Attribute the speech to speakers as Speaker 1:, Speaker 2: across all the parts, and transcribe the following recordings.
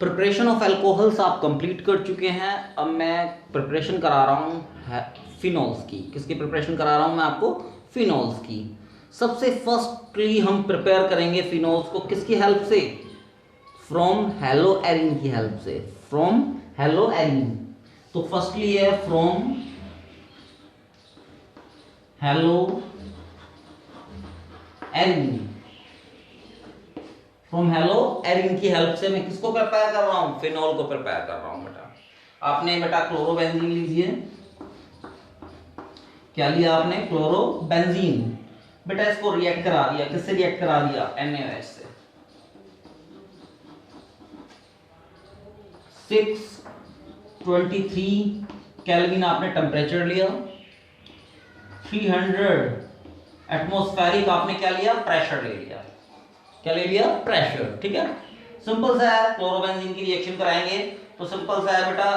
Speaker 1: Preparation of alcohols आप complete कर चुके हैं। अब मैं प्रिपरेशन करा रहा हूँ फिनॉल्स की। किसकी प्रिपरेशन करा रहा हूँ मैं आपको? फिनॉल्स की। सबसे फर्स्टली हम प्रिपेयर करेंगे फिनॉल्स को किसकी हेल्प से? फ्रॉम हेलो एरिन की हेल्प से। From hello Erin. तो फर्स्टली है from hello Erin. From hello Erin की हेल्प से मैं किसको प्रिपेयर कर रहा हूं? फिनॉल को प्रिपेयर कर रहा हूं बेटा। आपने बेटा क्लोरोबेंजीन लीजिए। क्या लिया आपने? क्लोरोबेंजीन। बेटा इसको रिएक्ट करा दिया। किससे रिएक्ट करा दिया? NaOH से। 623 केल्विन आपने टेम्परेचर लिया। 300 एटमॉस्फेरिक आपने क्या लिया? प्रेशर ले लिया। क्या ले लिया? प्रेशर। ठीक है, सिंपल सा है। क्लोरोबेंजीन की रिएक्शन कराएंगे तो सिंपल सा है बेटा।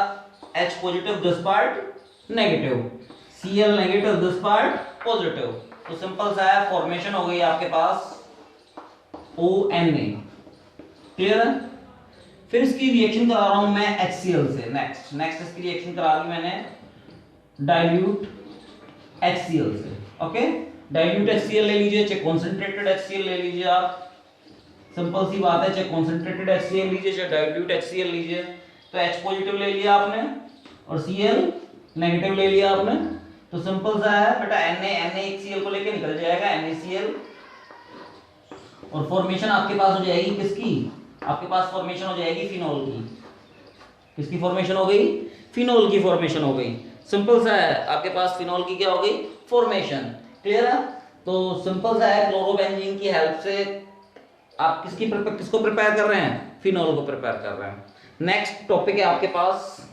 Speaker 1: H positive, this part negative, Cl negative, this part positive. तो सिंपल सा है, फॉर्मेशन हो गई आपके पास ONA। क्लियर है? फिर इसकी रिएक्शन करा रहा हूं मैं HCl से। नेक्स्ट इसकी रिएक्शन करा दी मैंने डाइल्यूट HCl से। ओके, डाइल्यूट HCl ले लीजिए, चाहे कॉन्सेंट्रेटेड HCl ले लीजिए आप। सिंपल सी बात है, चाहे कॉन्सेंट्रेटेड HCl लीजिए चाहे डाइल्यूट HCl लीजिए। तो H पॉजिटिव ले लिया आपने और Cl नेगेटिव ले लिया आपने। तो सिंपल सा है बेटा, NaHCl को लेके निकल जाएगा NaCl और फॉर्मेशन आपके पास हो जाएगी किसकी? आपके पास फॉर्मेशन हो जाएगी फिनॉल की। किसकी फॉर्मेशन हो गई? फिनॉल की फॉर्मेशन हो गई। सिंपल सा है, आपके पास फिनॉल की क्या हो गई? फॉर्मेशन। क्लियर है? तो सिंपल सा है, क्लोरोबेंजीन की हेल्प से आप किसको प्रिपेयर कर रहे हैं? फिनॉल को प्रिपेयर कर रहे हैं। नेक्स्ट टॉपिक है आपके पास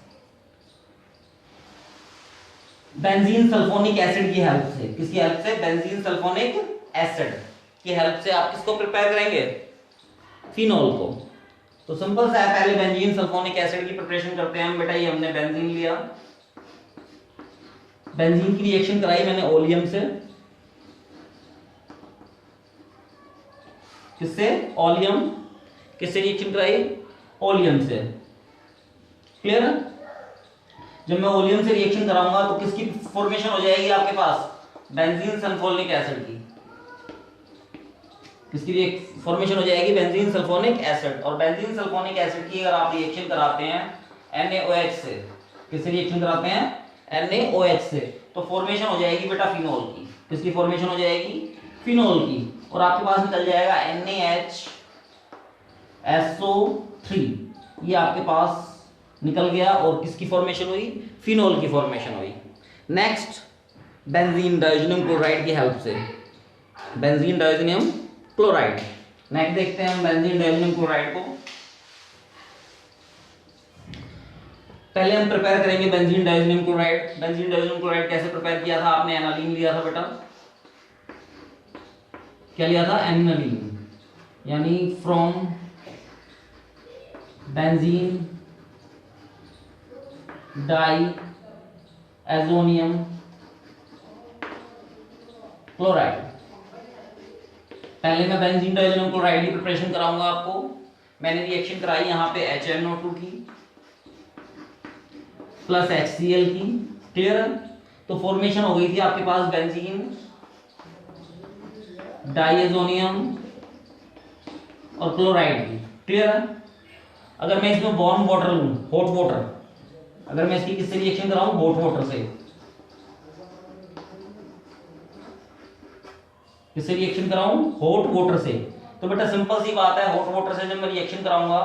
Speaker 1: बेंजीन सल्फोनिक एसिड की हेल्प से। किसकी हेल्प से? बेंजीन सल्फोनिक एसिड की हेल्प से आप किसको प्रिपेयर करेंगे? फिनॉल को। तो सिंपल सा है, पहले बेंजीन सल्फोनिक एसिड की प्रिपरेशन करते हैं हम बेटा। ये हमने बेंजीन लिया, बेंजीन की रिएक्शन कराई मैंने ओलियम से। किससे? ओलियम। किससे रिएक्शन कराई? ओलियम से। क्लियर है? जब मैं ओलियम से रिएक्शन कराऊंगा तो किसकी फॉर्मेशन हो जाएगी आपके पास? बेंजीन सल्फोनिक एसिड की। किसकी फॉर्मेशन हो जाएगी? Benzene sulphonic acid. और बेंजीन सल्फोनिक एसिड की अगर आप रिएक्शन कराते हैं NaOH से, किससे रिएक्शन कराते हैं? NaOH से, तो फॉर्मेशन हो जाएगी बेटा फिनॉल की। किसकी फॉर्मेशन हो जाएगी? फिनॉल की। और आपके पास निकल जाएगा NaHSO3। ये आपके पास निकल गया और किसकी फॉर्मेशन हुई? फिनॉल की फॉर्मेशन हुई। नेक्स्ट, बेंजीन डाइज़ोनियम क्लोराइड की हेल्प से। Benzene diazonium chloride. नेक्स्ट देखते हैं हम बेंजीन डाइज़ोनियम क्लोराइड को। पहले हम प्रिपेयर करेंगे benzene diazonium chloride. Benzene diazonium chloride कैसे प्रिपेयर किया था आपने? एनालीन लिया था बेटा। क्या लिया था? एनालीन, यानी फ्रॉम बेंजीन डाइएज़ोनियम क्लोराइड। पहले मैं बेंजीन डाइज़ोनियम क्लोराइड की प्रिपरेशन कराऊंगा आपको। मैंने रिएक्शन कराई यहाँ पे HNO2 की प्लस HCl की। क्लियर है? तो फॉर्मेशन हो गई थी आपके पास बेंजीन डाइएज़ोनियम और क्लोराइड की। क्लियर है? अगर मैं इसमें वार्म वाटर लूं, हॉट वाटर, अगर मैं इसकी किससे रिएक्शन कराऊं? हॉट वाटर से। किससे रिएक्शन कराऊं? हॉट वाटर से। तो बेटा सिंपल सी बात है, हॉट वाटर से जब मैं रिएक्शन कराऊंगा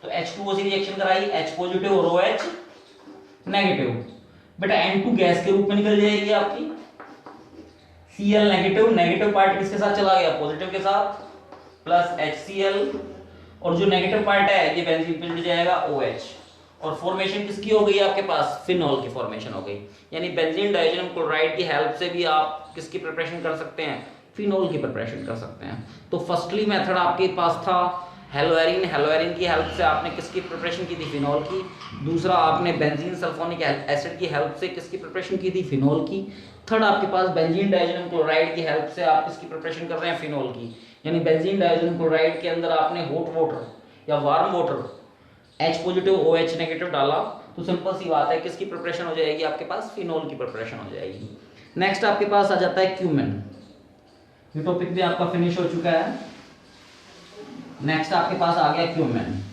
Speaker 1: तो H2O से रिएक्शन कराई, H पॉजिटिव और OH नेगेटिव। बेटा N2 गैस के रूप में निकल जाएगी आपकी। Cl नेगेटिव, नेगेटिव पार्ट किसके साथ चला गया? पॉजिटिव के साथ, प्लस HCl। और जो नेगेटिव पार्ट है ये बेंजीन पे जुड़ जाएगा OH। और फॉर्मेशन किसकी हो गई आपके पास? फिनॉल की फॉर्मेशन हो गई। यानी बेंजीन डाइज़ोनियम क्लोराइड की हेल्प से भी आप किसकी प्रिपरेशन कर सकते हैं? फिनॉल की प्रिपरेशन कर सकते हैं। तो फर्स्टली मेथड आपके पास था हेलोएरिन। हेलोएरिन की हेल्प से आपने किसकी प्रिपरेशन की थी? फिनॉल की। दूसरा, आपने बेंजीन सल्फोनिक एसिड की हेल्प से किसकी प्रिपरेशन की थी? फिनॉल की। थर्ड, आपके पास बेंजीन डाइज़ोनियम क्लोराइड की हेल्प से आप किसकी प्रिपरेशन कर रहे हैं? फिनॉल की। यानी बेंजीन डाइज़ोनियम क्लोराइड के अंदर आपने हॉट वाटर या warm water H positive OH negative डाला तो सिंपल सी बात है किसकी प्रिपरेशन हो जाएगी आपके पास, फिनोल की प्रिपरेशन हो जाएगी। नेक्स्ट आपके पास आ जाता है क्यूमेन। ये टॉपिक भी आपका फिनिश हो चुका है। नेक्स्ट आपके पास आ गया क्यूमेन।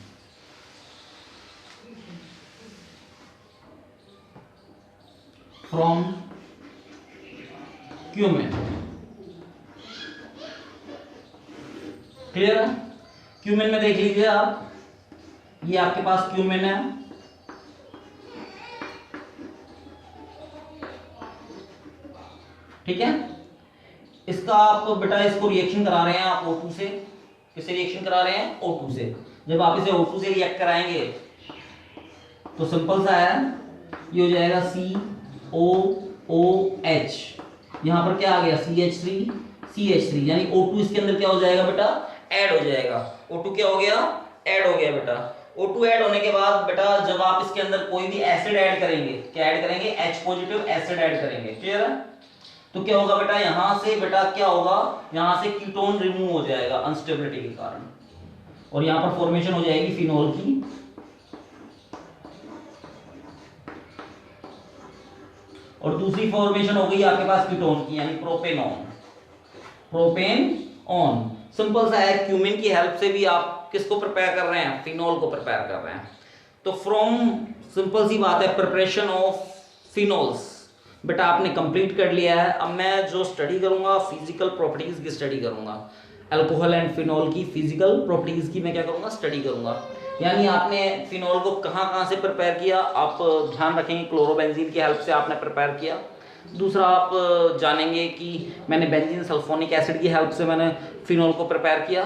Speaker 1: फ्रॉम क्यूमेन, क्लियर है। क्यूमेन में देख लीजिए आप, ये आपके पास क्यूमेन है, ठीक है। इसका आप बेटा इसको रिएक्शन करा रहे हैं आप O2 से। किससे रिएक्शन करा रहे हैं, O2 से। जब आप इसे O2 से रिएक्ट कराएंगे तो सिंपल सा है, ये हो जाएगा COOH, यहां पर क्या आ गया CH3 यानी O2 इसके अंदर क्या हो जाएगा बेटा, ऐड हो जाएगा। O2 क्या हो गया, ऐड हो गया बेटा। O2 ऐड होने के बाद बेटा जब आप इसके अंदर कोई भी एसिड ऐड करेंगे, क्या ऐड करेंगे, H पॉजिटिव एसिड ऐड करेंगे, क्लियर है। तो क्या होगा बेटा, यहां से बेटा क्या होगा, यहां से कीटोन रिमूव हो जाएगा अनस्टेबिलिटी के कारण, और यहां पर फॉर्मेशन हो जाएगी फिनोल की। और दूसरी फॉर्मेशन हो गई आपके पास कीटोन की, यानी प्रोपेनॉन। सिंपल सा है, क्यूमिन की हेल्प से भी आप किसको प्रिपेयर कर रहे हैं, फिनोल को प्रिपेयर कर रहे हैं। तो फ्रॉम, सिंपल सी बात है, प्रिपरेशन ऑफ फिनोल्स बेटा आपने कंप्लीट कर लिया है। अब मैं जो स्टडी करूंगा, फिजिकल प्रॉपर्टीज की स्टडी करूंगा, अल्कोहल एंड फिनोल की फिजिकल प्रॉपर्टीज की मैं क्या करूंगा, स्टडी करूंगा। यानी आपने फिनोल को कहाँ से प्रिपेयर किया, आप ध्यान रखेंगे क्लोरोबेंजीन की हेल्प से आपने प्रिपेयर किया। दूसरा आप जानेंगे कि मैंने बेंजीन सल्फोनिक एसिड की हेल्प से मैंने फिनोल को प्रिपेयर किया।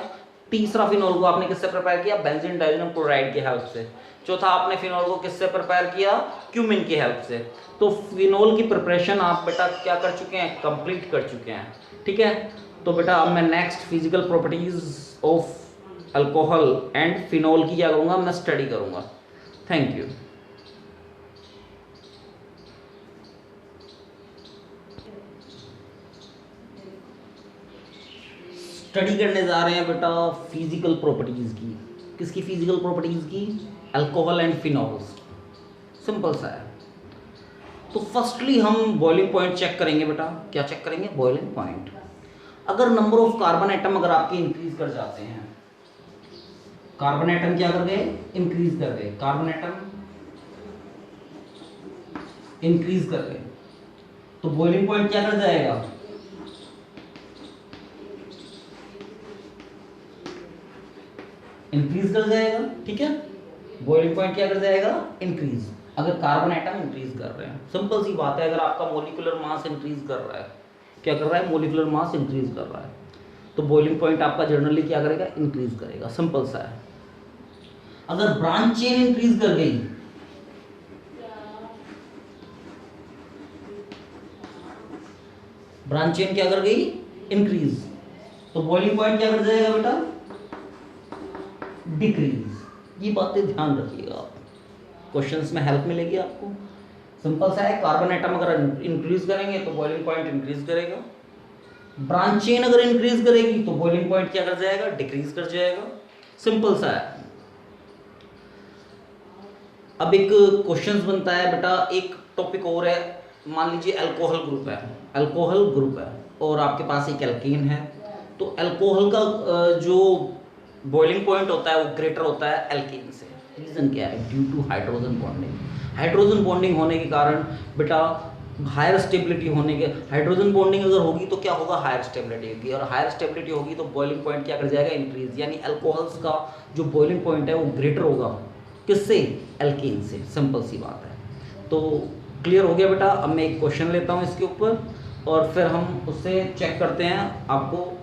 Speaker 1: तीसरा फिनोल को आपने किससे प्रिपेयर किया, बेंजीन डाइज़ोनियम क्लोराइड की हेल्प से। चौथा आपने फिनोल को किससे प्रिपेयर किया, क्यूमिन की हेल्प से। तो फिनोल की प्रिपरेशन आप बेटा क्या कर चुके हैं, कंप्लीट कर चुके हैं, ठीक है। तो बेटा अब मैं next physical properties of alcohol and phenol की क्या करूंगा, मैं स्टडी करूंगा। Thank you. स्टडी करने जा रहे हैं बेटा फिजिकल प्रॉपर्टीज की। किसकी फिजिकल प्रॉपर्टीज की, अल्कोहल एंड फिनोल्स। सिंपल सा है। तो फर्स्टली हम बॉइलिंग पॉइंट चेक करेंगे बेटा। क्या चेक करेंगे, बॉइलिंग पॉइंट। अगर नंबर ऑफ कार्बन एटम अगर आपके इंक्रीज कर जाते हैं, कार्बन एटम क्या कर गए, इंक्रीज कर गए, कार्बन एटम इंक्रीज कर गए, तो बॉइलिंग पॉइंट क्या कर जाएगा, इंक्रीज कर जाएगा, ठीक है। बॉइलिंग पॉइंट क्या कर जाएगा, इंक्रीज, अगर कार्बन एटम इंक्रीज कर रहे हैं। सिंपल सी बात है, अगर आपका मोलिकुलर मास इंक्रीज कर रहा है, क्या कर रहा है, मोलिकुलर मास इंक्रीज कर रहा है, तो बॉइलिंग पॉइंट आपका जनरली क्या करेगा, इंक्रीज करेगा। सिंपल सा है। अगर ब्रांच चेन इंक्रीज कर गई, ब्रांच चेन क्या कर गई, इंक्रीज, तो बॉइलिंग पॉइंट क्या कर जाएगा बेटा, डिक्रीज। ये बातें ध्यान रखिएगा आप, क्वेश्चंस में हेल्प मिलेगी आपको। सिंपल सा है, कार्बन एटम अगर इंक्रीज करेंगे तो बॉइलिंग पॉइंट इंक्रीज करेगा, ब्रांच चेन अगर इंक्रीज करेगी तो बॉइलिंग पॉइंट क्या कर जाएगा, डिक्रीज कर जाएगा। सिंपल सा है। अब एक क्वेश्चन बनता है बेटा, एक टॉपिक और है, मान लीजिए अल्कोहल ग्रुप है, अल्कोहल ग्रुप है और आपके पास एक एल्कीन है, तो अल्कोहल का जो बॉइलिंग पॉइंट होता है वो ग्रेटर होता है एल्कीन से। रीजन क्या है, due to hydrogen bonding. Hydrogen bonding होने के कारण बेटा हायर स्टेबिलिटी होने के, हाइड्रोजन बॉन्डिंग अगर होगी तो क्या होगा, हायर स्टेबिलिटी होगी, और हायर स्टेबिलिटी होगी तो बॉइलिंग पॉइंट क्या कर जाएगा, इंक्रीज। यानी अल्कोहल्स का जो बॉइलिंग पॉइंट है वो ग्रेटर होगा, किससे, एल्कीन से। सिंपल सी बात है। तो क्लियर हो गया बेटा। अब मैं एक क्वेश्चन लेता हूँ इसके ऊपर और फिर हम उससे चेक करते हैं, आपको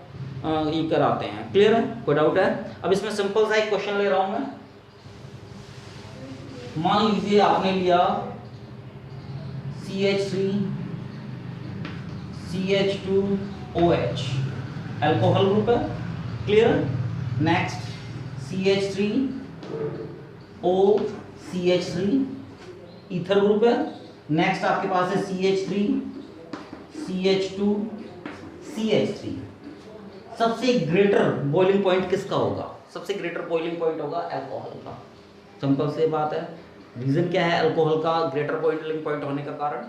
Speaker 1: ये कराते हैं। क्लियर है, कोई डाउट है। अब इसमें सिंपल सा एक क्वेश्चन ले रहा हूं मैं। मान लीजिए आपने लिया CH3 CH2OH, अल्कोहल ग्रुप है, clear. Next CH3OCH3 ether group है। नेक्स्ट आपके पास है CH3 CH2CH3। सबसे ग्रेटर बॉइलिंग पॉइंट किसका होगा, सबसे ग्रेटर बॉइलिंग पॉइंट होगा अल्कोहल का। सिंपल सी बात है। रीजन क्या है अल्कोहल का ग्रेटर बॉइलिंग पॉइंट होने का कारण?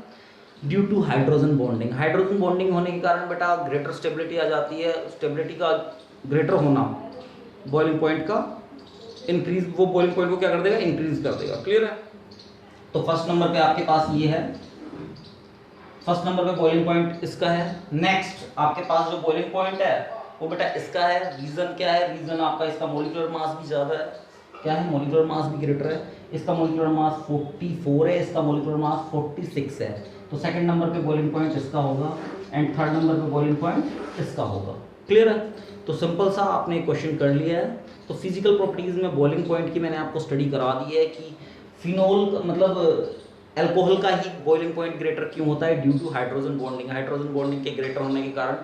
Speaker 1: Due to hydrogen bonding. Hydrogen bonding होने के कारण बेटा ग्रेटर स्टेबिलिटी आ जाती है। स्टेबिलिटी का ग्रेटर होना बॉइलिंग पॉइंट का इंक्रीज, वो बॉइलिंग पॉइंट को क्या कर देगा? इंक्रीज कर देगा। क्लियर है? तो फर्स्ट नंबर पे आपके पास ये है, फर्स्ट नंबर पे बॉइलिंग पॉइंट इसका है। नेक्स्ट आपके पास जो बॉइलिंग पॉइंट है वो बेटा इसका है। रीजन क्या है? रीजन आपका इसका मॉलिक्यूलर मास भी ज्यादा है। क्या है? मॉलिक्यूलर मास भी ग्रेटर है। इसका मॉलिक्यूलर मास 44 है, इसका मॉलिक्यूलर मास 46 है। तो सेकंड नंबर पे बॉइलिंग पॉइंट इसका होगा एंड थर्ड नंबर पे बॉइलिंग पॉइंट इसका होगा। क्लियर है? तो सिंपल सा आपने क्वेश्चन कर लिया है। तो फिजिकल प्रॉपर्टीज में बॉइलिंग पॉइंट की मैंने आपको स्टडी करा दी है कि फिनोल मतलब अल्कोहल का ही बॉइलिंग पॉइंट ग्रेटर क्यों होता है? Due to hydrogen bonding. Hydrogen bonding के ग्रेटर होने के कारण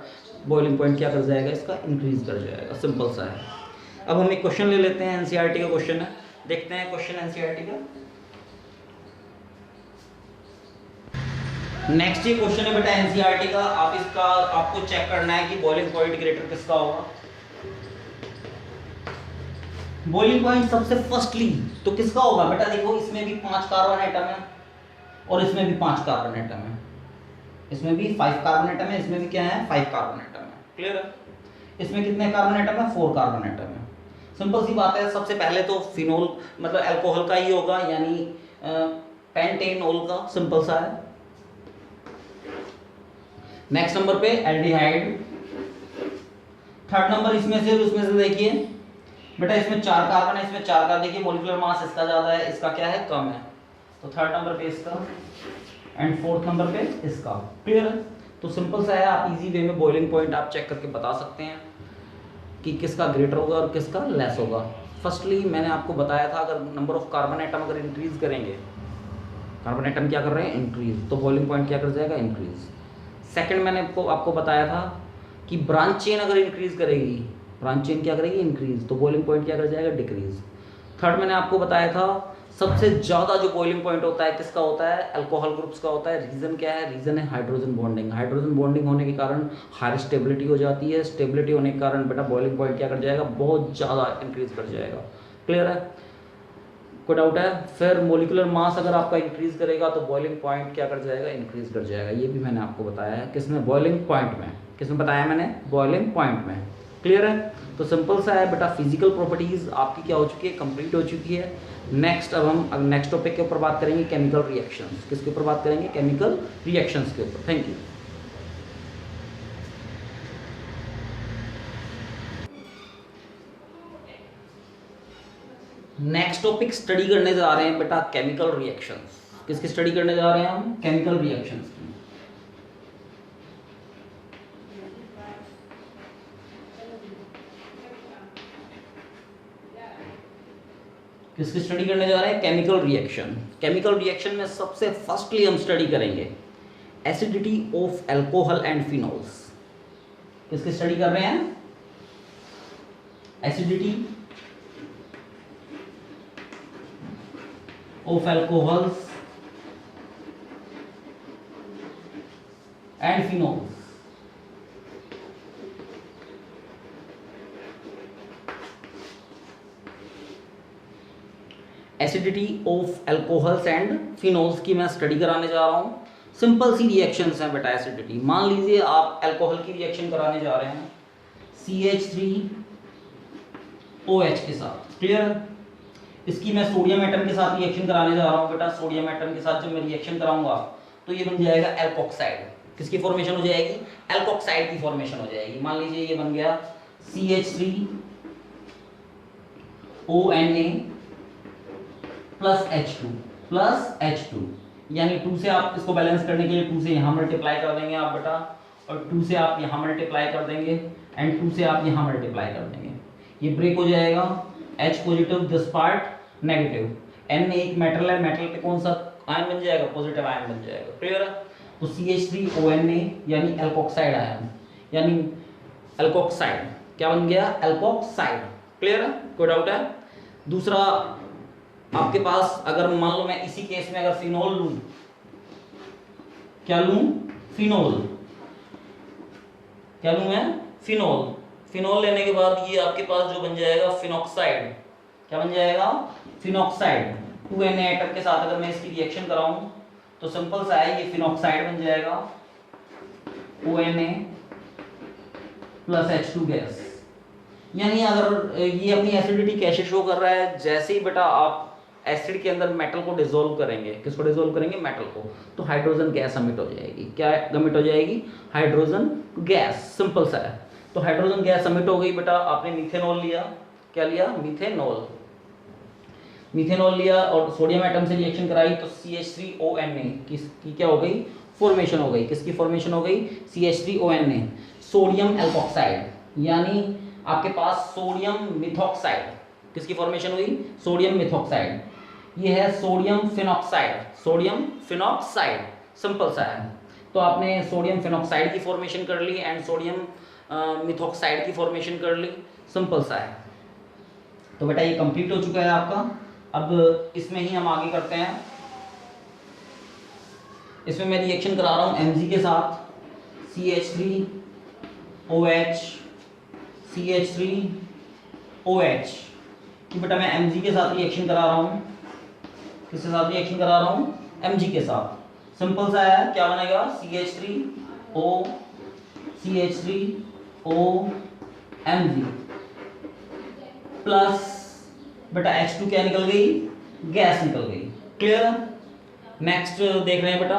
Speaker 1: बॉइलिंग पॉइंट क्या कर जाएगा? इसका इंक्रीज कर जाएगा। सिंपल सा है। अब हम एक क्वेश्चन ले लेते हैं, एनसीईआरटी का क्वेश्चन है, देखते हैं क्वेश्चन एनसीईआरटी का। नेक्स्ट ये क्वेश्चन है बेटा एनसीईआरटी का। आप इसका आपको चेक करना है कि बॉइलिंग पॉइंट ग्रेटर किसका होगा। बॉइलिंग पॉइंट सबसे फर्स्टली तो किसका होगा बेटा? देखो इसमें भी 5 कार्बन एटम है और इसमें भी 5 कार्बन एटम है। इसमें भी 5 कार्बन एटम है, इसमें भी क्या है? 5 कार्बन एटम है। क्लियर है? इसमें कितने कार्बन एटम है? 4 कार्बन एटम है। सिंपल सी बात है। सबसे पहले तो फिनोल मतलब अल्कोहल का ही होगा, यानी पेंटेनॉल का। सिंपल सा है। नेक्स्ट नंबर पे एल्डिहाइड। थर्ड नंबर इसमें से देखिए बेटा इसमें 4 कार्बन है, इसमें 4 का देखिए मॉलिक्यूलर मास इसका ज्यादा है, इसका क्या है? कम है। तो थर्ड नंबर पे इसका एंड फोर्थ नंबर पे इसका। क्लियर है? तो सिंपल सा है। आप इजी वे में बॉइलिंग पॉइंट आप चेक करके बता सकते हैं कि किसका ग्रेटर होगा और किसका लेस होगा। फर्स्टली मैंने आपको बताया था अगर नंबर ऑफ कार्बन एटम अगर इंक्रीज करेंगे, कार्बन एटम क्या कर रहे हैं? इंक्रीज, तो बॉइलिंग पॉइंट क्या कर जाएगा? इंक्रीज। सेकंड मैंने आपको बताया था कि ब्रांच चेन अगर इंक्रीज करेगी, ब्रांच चेन क्या करेगी? इंक्रीज, तो बॉइलिंग पॉइंट क्या कर जाएगा? डिक्रीज। थर्ड मैंने आपको बताया था सबसे ज्यादा जो बॉइलिंग पॉइंट होता है किसका होता है? अल्कोहल ग्रुप्स का होता है। रीजन क्या है? रीजन है हाइड्रोजन बॉन्डिंग। हाइड्रोजन बॉन्डिंग होने के कारण हाई स्टेबिलिटी हो जाती है। स्टेबिलिटी होने के कारण बेटा बॉइलिंग पॉइंट क्या कर जाएगा? बहुत ज्यादा इंक्रीज कर जाएगा। क्लियर है? कोई डाउट है? फिर मोलिकुलर मास अगर आपका इंक्रीज करेगा तो बॉइलिंग पॉइंट क्या कर जाएगा? इंक्रीज कर जाएगा। ये भी मैंने आपको बताया है। किसमें? बॉइलिंग पॉइंट में। किसमें बताया मैंने? बॉइलिंग पॉइंट में। क्लियर है? तो सिंपल सा है बेटा। फिजिकल प्रॉपर्टीज आपकी क्या हो चुकी है? कंप्लीट हो चुकी है। नेक्स्ट अब हम नेक्स्ट टॉपिक के ऊपर बात करेंगे, केमिकल रिएक्शंस। किसके ऊपर बात करेंगे? केमिकल रिएक्शंस के ऊपर। Thank you. Next topic study करने जा रहे हैं बेटा केमिकल रिएक्शंस। किसकी स्टडी करने जा रहे हैं हम? केमिकल रिएक्शंस की। किसकी स्टडी करने जा रहे हैं? Chemical reaction. केमिकल रिएक्शन में सबसे फर्स्टली हम स्टडी करेंगे acidity of alcohol and phenols. किसकी स्टडी कर रहे हैं? Acidity of alcohols and phenols. Acidity of alcohols and phenols की मैं स्टडी कराने जा रहा हूँ। सिंपल सी रिएक्शंस हैं बेटा एसिडिटी। मान लीजिए आप अल्कोहल की रिएक्शन कराने जा रहे हैं CH3OH के साथ। क्लियर? इसकी मैं सोडियम एटम के साथ रिएक्शन कराने जा रहा हूँ बेटा। सोडियम एटम के साथ जब मैं रिएक्शन कराऊंगा तो ये बन जाएगा एल्कोक्साइड। किसकी फॉर्मेशन हो जाएगी? एल्कोक्साइड की फॉर्मेशन हो जाएगी। मान लीजिए ये बन गया CH3ONA प्लस H2 यानी 2 से आप इसको बैलेंस करने के लिए 2 से यहाँ मल्टीप्लाई कर देंगे आप बेटा, और 2 से आप यहाँ मल्टीप्लाई कर देंगे एंड 2 से आप यहाँ मल्टीप्लाई कर देंगे। ये ब्रेक हो जाएगा, H positive, this part negative. N एक मेटल है, मेटल पे कौन सा आयन बन जाएगा? पॉजिटिव आयन बन जाएगा। क्लियर है? तो CH3ONA यानी एल्कोक्साइड आयन, यानी एल्कोक्साइड क्या बन गया? एल्कोक्साइड। क्लियर है? कोई डाउट है? दूसरा आपके पास अगर मान लो मैं इसी केस में अगर फिनोल लूं, क्या लूं? फिनोल। क्या लूं मैं? फिनोल। फिनोल लेने के बाद ये आपके पास जो बन जाएगा फिनॉक्साइड। क्या बन जाएगा, फिनॉक्साइड। 2Na एटम के साथ अगर मैं इसकी रिएक्शन कराऊं तो सिंपल सा है, ये फिनॉक्साइड बन जाएगा ONA प्लस H2 गैस। यानी अगर ये अपनी एसिडिटी कैसे शो कर रहा है, जैसे ही बेटा आप एसिड के अंदर मेटल को डिसॉल्व करेंगे, किसको डिसॉल्व करेंगे, मेटल को, तो हाइड्रोजन गैस एमिट हो जाएगी। क्या एमिट हो जाएगी, हाइड्रोजन गैस, सिंपल सा है। तो हाइड्रोजन गैस एमिट हो गई बेटा, आपने मिथेनॉल लिया, क्या लिया, मिथेनॉल, मिथेनॉल लिया और सोडियम एटम से रिएक्शन कराई तो CH3ONA किसकी क्या हो गई, फॉर्मेशन हो गई, किसकी फॉर्मेशन हो गई, CH3ONA, सोडियम एल्कोक्साइड, यानी आपके पास सोडियम मिथॉक्साइड, किसकी फॉर्मेशन हुई, सोडियम मिथॉक्साइड। ये है sodium phenoxide, sodium phenoxide, simple सा है। तो आपने सोडियम फिनॉक्साइड की फॉर्मेशन कर ली एंड सोडियम मिथॉक्साइड की फॉर्मेशन कर ली, सिंपल सा है। तो बेटा ये कंप्लीट हो चुका है आपका। अब इसमें ही हम आगे करते हैं। इसमें मैं रिएक्शन करा रहा हूं Mg के साथ, CH3OH CH3OH कि बेटा मैं Mg के साथ रिएक्शन करा रहा हूं, किसके साथ रिएक्शन करा रहा हूं, Mg के साथ। सिंपल सा है, क्या बनेगा, CH3O Mg प्लस बेटा H2 क्या निकल गई, गैस निकल गई। क्लियर। नेक्स्ट देख रहे हैं बेटा,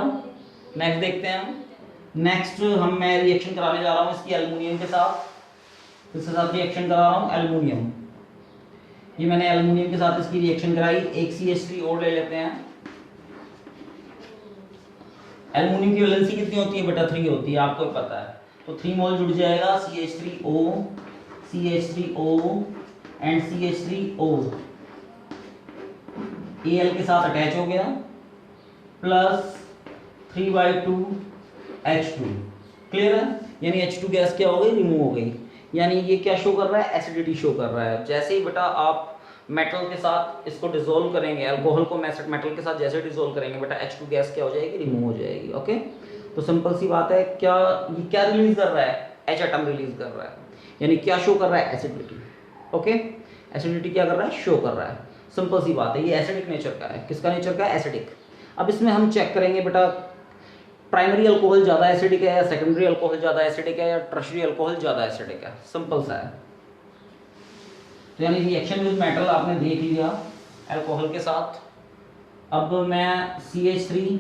Speaker 1: नेक्स्ट देखते हैं हम। नेक्स्ट मैं रिएक्शन कराने जा रहा हूं इसकी एल्युमिनियम के साथ, किसके साथ रिएक्शन करा रहा हूं, एल्युमिनियम। ये मैंने एल्युमिनियम के साथ इसकी रिएक्शन कराई, एक CH3 और ले लेते हैं। एल्युमिनियम की वैलेंसी कितनी होती है बेटा, 3 होती है, आपको पता है। तो 3 मोल जुड़ जाएगा, CH3O एंड CH3O Al के साथ अटैच हो गया, प्लस 3/2 H2। क्लियर है, यानी H2 गैस क्या हो गई, रिमूव हो गई। यानी ये क्या शो कर रहा है, एसिडिटी शो कर रहा है। जैसे ही बेटा आप मेटल के साथ इसको डिसॉल्व करेंगे, अल्कोहल को मेटल के साथ जैसे डिसॉल्व करेंगे बेटा, H2 गैस क्या हो जाएगी, रिमूव हो जाएगी। ओके, तो सिंपल सी बात है। क्या ये क्या रिलीज कर रहा है, H एटम रिलीज कर रहा है, यानी क्या शो कर रहा है, एसिडिटी। ओके, एसिडिटी क्या कर रहा है, शो कर रहा है। सिंपल सी बात है, ये एसिडिक नेचर का है। किसका नेचर का है, एसिडिक। अब इसमें हम चेक करेंगे बेटा, प्राइमरी अल्कोहल ज़्यादा एसिडिक है या सेकेंडरी अल्कोहल ज़्यादा एसिडिक है या टर्शियरी अल्कोहल ज़्यादा एसिडिक है, सिंपल सा है। तो यानी रिएक्शन विद मेटल आपने देख लिया अल्कोहल के साथ। अब मैं CH3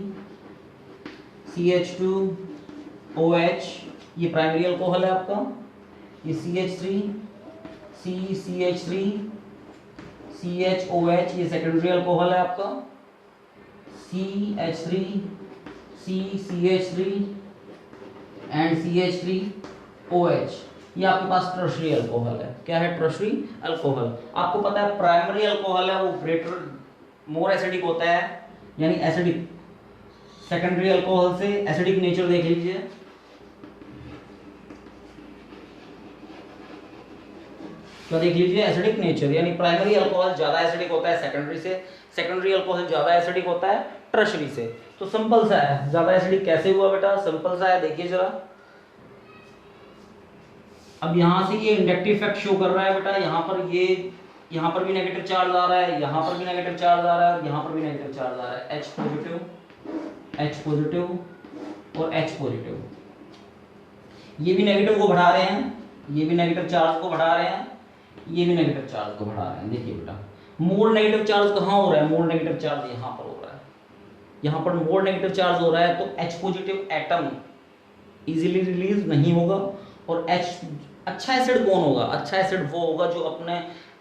Speaker 1: CH2OH ये प्राइमरी अल्कोहल है आपका, ये CH3 CH3 CHOH ये सेकेंडरी अल्कोहल है आपका, CH3 CH3 एंड CH3OH ये आपके पास टर्शरी अल्कोहल है। क्या है, टर्शरी अल्कोहल। आपको पता है प्राइमरी अल्कोहल है वो ग्रेटर मोर एसिडिक होता है, यानी एसिडिक। सेकेंडरी अल्कोहल से एसिडिक नेचर देख लीजिए, तो देख लीजिए एसिडिक नेचर, यानी प्राइमरी अल्कोहल ज्यादा एसिडिक होता है सेकेंडरी से, सेकेंडरी अल्कोहल ज्यादा एसिडिक होता है टर्शरी से। तो सिंपल सा है, ज्यादा एसिडिक कैसे हुआ बेटा, सिंपल सा है, देखिए जरा। अब यहां से ये इंडक्टिव इफेक्ट शो कर रहा है बेटा, यहाँ पर भी नेगेटिव चार्ज आ रहा है, यहाँ पर भी नेगेटिव चार्ज आ रहा है, यहाँ पर भी नेगेटिव चार्ज आ रहा है, H पॉजिटिव और H पॉजिटिव। ये भी नेगेटिव को बढ़ा रहे हैं, ये भी नेगेटिव चार्ज को बढ़ा रहे हैं, ये भी नेगेटिव चार्ज को बढ़ा रहे हैं। देखिए बेटा, मोर नेगेटिव चार्ज कहाँ हो रहा है, मोर नेगेटिव चार्ज यहाँ पर हो रहा है, यहाँ पर मोर नेगेटिव चार्ज हो रहा है। तो H positive atom easily release नहीं होगा। और H अच्छा एसिड कौन होगा, अच्छा एसिड वो होगा जो अपने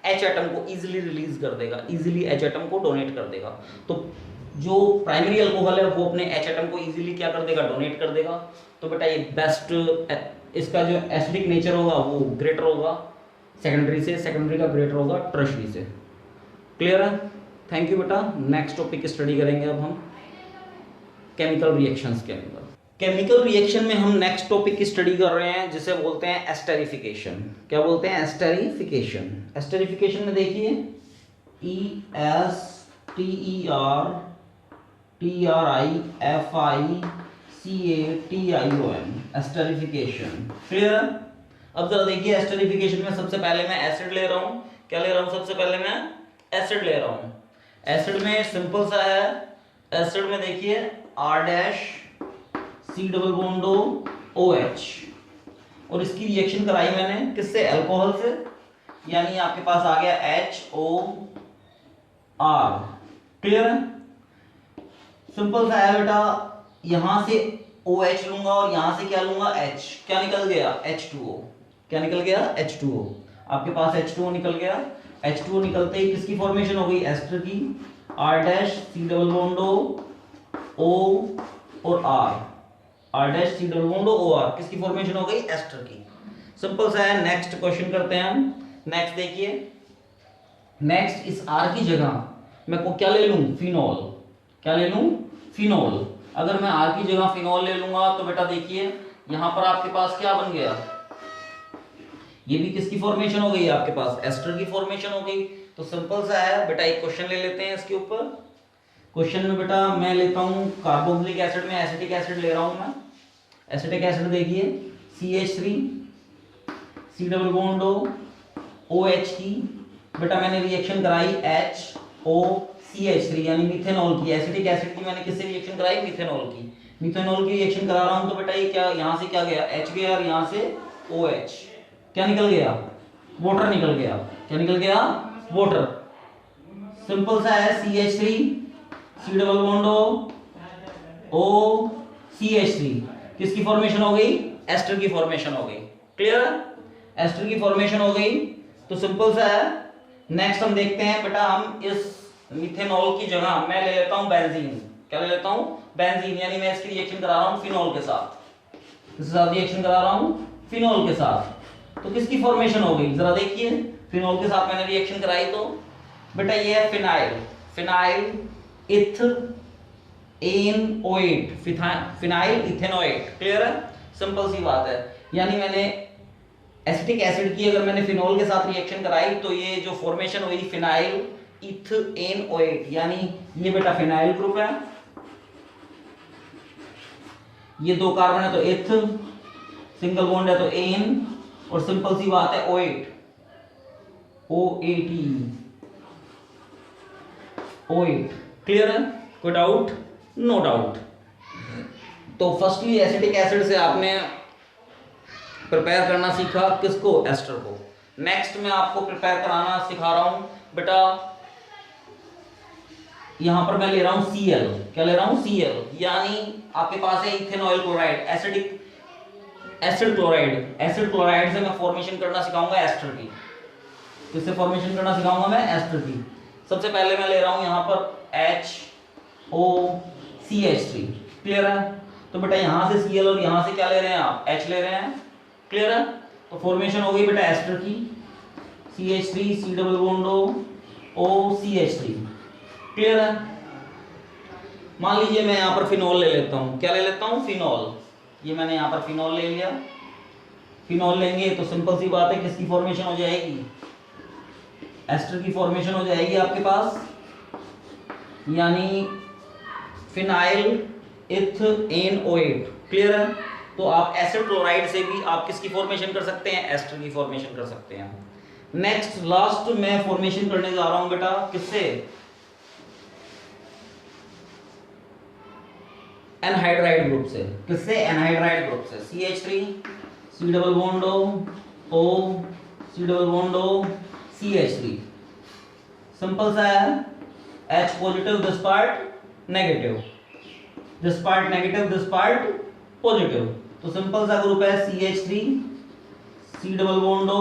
Speaker 1: H एटम को इजीली रिलीज कर देगा, इजीली H एटम को डोनेट कर देगा। तो जो प्राइमरी अल्कोहल है वो अपने H एटम को इजीली क्या कर देगा, डोनेट कर देगा। तो बेटा ये बेस्ट, इसका जो एसिडिक नेचर होगा वो ग्रेटर होगा सेकेंडरी से, सेकेंडरी का ग्रेटर होगा टर्शरी से। क्लियर है, थैंक यू बेटा। नेक्स्ट टॉपिक स्टडी करेंगे अब हम केमिकल रिएक्शंस के अंदर। केमिकल रिएक्शन में हम नेक्स्ट टॉपिक की स्टडी कर रहे हैं जिसे बोलते हैं एस्टेरिफिकेशन। क्या बोलते हैं, एस्टेरिफिकेशन। एस्टेरिफिकेशन में देखिए ESTERIFICATION, एस्टेरिफिकेशन। क्लियर है। अब जरा देखिए एस्टेरिफिकेशन में सबसे पहले मैं एसिड ले रहा हूं, क्या ले रहा हूं, सबसे पहले मैं एसिड ले रहा हूं, एसिड में सिंपल सा है, एसिड में देखिए R dash C double bond OH, और इसकी रिएक्शन कराई मैंने किससे, अल्कोहल से, यानी आपके पास आ गया HOR। क्लियर है, सिंपल सा है बेटा, यहां से OH लूंगा और यहां से क्या लूंगा H, क्या निकल गया H2O, क्या निकल गया H2O, आपके पास H2O निकल गया। H2O निकलते ही किसकी फॉर्मेशन हो गई, एस्टर की, R dash C double bond O और R dash C double bond OR, किसकी फॉर्मेशन हो गई, एस्टर की। सिंपल सा है, नेक्स्ट क्वेश्चन करते हैं हम। नेक्स्ट देखिए, नेक्स्ट इस R की जगह मैं को क्या ले लूं, फिनॉल, क्या ले लूं, फिनॉल। अगर मैं R की जगह फिनॉल ले लूंगा तो बेटा देखिए यहां पर आपके पास क्या बन गया, ये भी किसकी फॉर्मेशन हो गई, आपके पास एस्टर की फॉर्मेशन हो गई। तो सिंपल सा है बेटा, एक क्वेश्चन ले लेते हैं इसके ऊपर। क्वेश्चन में बेटा मैं लेता हूं कार्बोक्सिलिक एसिड में एसिटिक एसिड ले रहा हूं मैं। एसिटिक एसिड देखिए CH3 C double bond OH की, बेटा मैंने रिएक्शन कराई HOCH3 यानी मिथेनॉल की। एसिटिक एसिड की मैंने किससे रिएक्शन कराई, मिथेनॉल की। मिथेनॉल की रिएक्शन करा रहा हूं तो बेटा ये क्या, यहां से क्या गया H गया और यहां से OH, क्या निकल गया, वाटर निकल गया, क्या निकल गया, वाटर। सिंपल सा है, CH3 C double bond OCH3, किसकी फॉर्मेशन हो गई, एस्टर की फॉर्मेशन हो गई। क्लियर है, एस्टर की फॉर्मेशन हो गई। तो सिंपल सा है, नेक्स्ट हम देखते हैं बेटा, हम इस मिथेनॉल की जगह मैं ले लेता हूं बेंजीन, क्या ले लेता हूं, बेंजीन, यानी मैं इसकी रिएक्शन करा रहा हूं फिनॉल के साथ, किसके साथ रिएक्शन करा रहा हूं, फिनॉल के साथ। तो किसकी फॉर्मेशन हो गई, जरा देखिए, फिनॉल के साथ मैंने रिएक्शन कराई तो बेटा ये है phenyl, phenyl ethanoate, phenyl ethanoate. Clear है, सिंपल सी बात है, यानी मैंने एसिटिक एसिड की अगर मैंने फिनॉल के साथ रिएक्शन कराई तो ये जो फॉर्मेशन हुई फिनाइल इथेनोएट, यानी ये बेटा फिनाइल ग्रुप है, ये दो कार्बन है तो इथ, सिंगल बॉन्ड है तो एन, और सिंपल सी बात है ओएट, OAT, ओएट। क्लियर है, कोई डाउट, नो डाउट। तो फर्स्टली एसिटिक एसिड से आपने प्रिपेयर करना सीखा किसको, एस्टर को। नेक्स्ट मैं आपको प्रिपेयर कराना सिखा रहा हूं बेटा, यहां पर मैं ले रहा हूं Cl, क्या ले रहा हूं, Cl, यानी आपके पास है ethanoyl chloride, acidic acid chloride, acid chloride से मैं फॉर्मेशन करना सिखाऊंगा एस्टर की। किससे फॉर्मेशन करना सिखाऊंगा मैं, एस्टर की। सबसे पहले मैं ले रहा हूं यहां पर HOCH3। क्लियर है, तो बेटा यहां से Cl और यहां से क्या ले रहे हैं आप, H ले रहे हैं। क्लियर है, तो फॉर्मेशन हो गई बेटा एस्टर की, CH3 C double bond OCH3। Clear है, मान लीजिए मैं यहां पर फिनॉल ले लेता हूं, क्या ले लेता हूं, फिनॉल, ये मैंने यहां पर फिनॉल ले लिया। फिनॉल लेंगे तो सिंपल सी बात है किसकी फॉर्मेशन हो जाएगी, एस्टर की फॉर्मेशन हो जाएगी आपके पास, यानी फिनाइल इथेनोएट। क्लियर है, तो आप एसिड क्लोराइड से भी आप किसकी फॉर्मेशन कर सकते हैं, एस्टर की फॉर्मेशन कर सकते हैं। नेक्स्ट लास्ट मैं फॉर्मेशन करने जा रहा हूं बेटा किससे, एनहाइड्राइड ग्रुप से। किससे, एनहाइड्राइड ग्रुप से, CH3 C double bond O C double bond O CH3। Simple सा है, H positive, this part negative, this part negative, this part positive. तो सिंपल सा ग्रुप है CH3 C double bond O,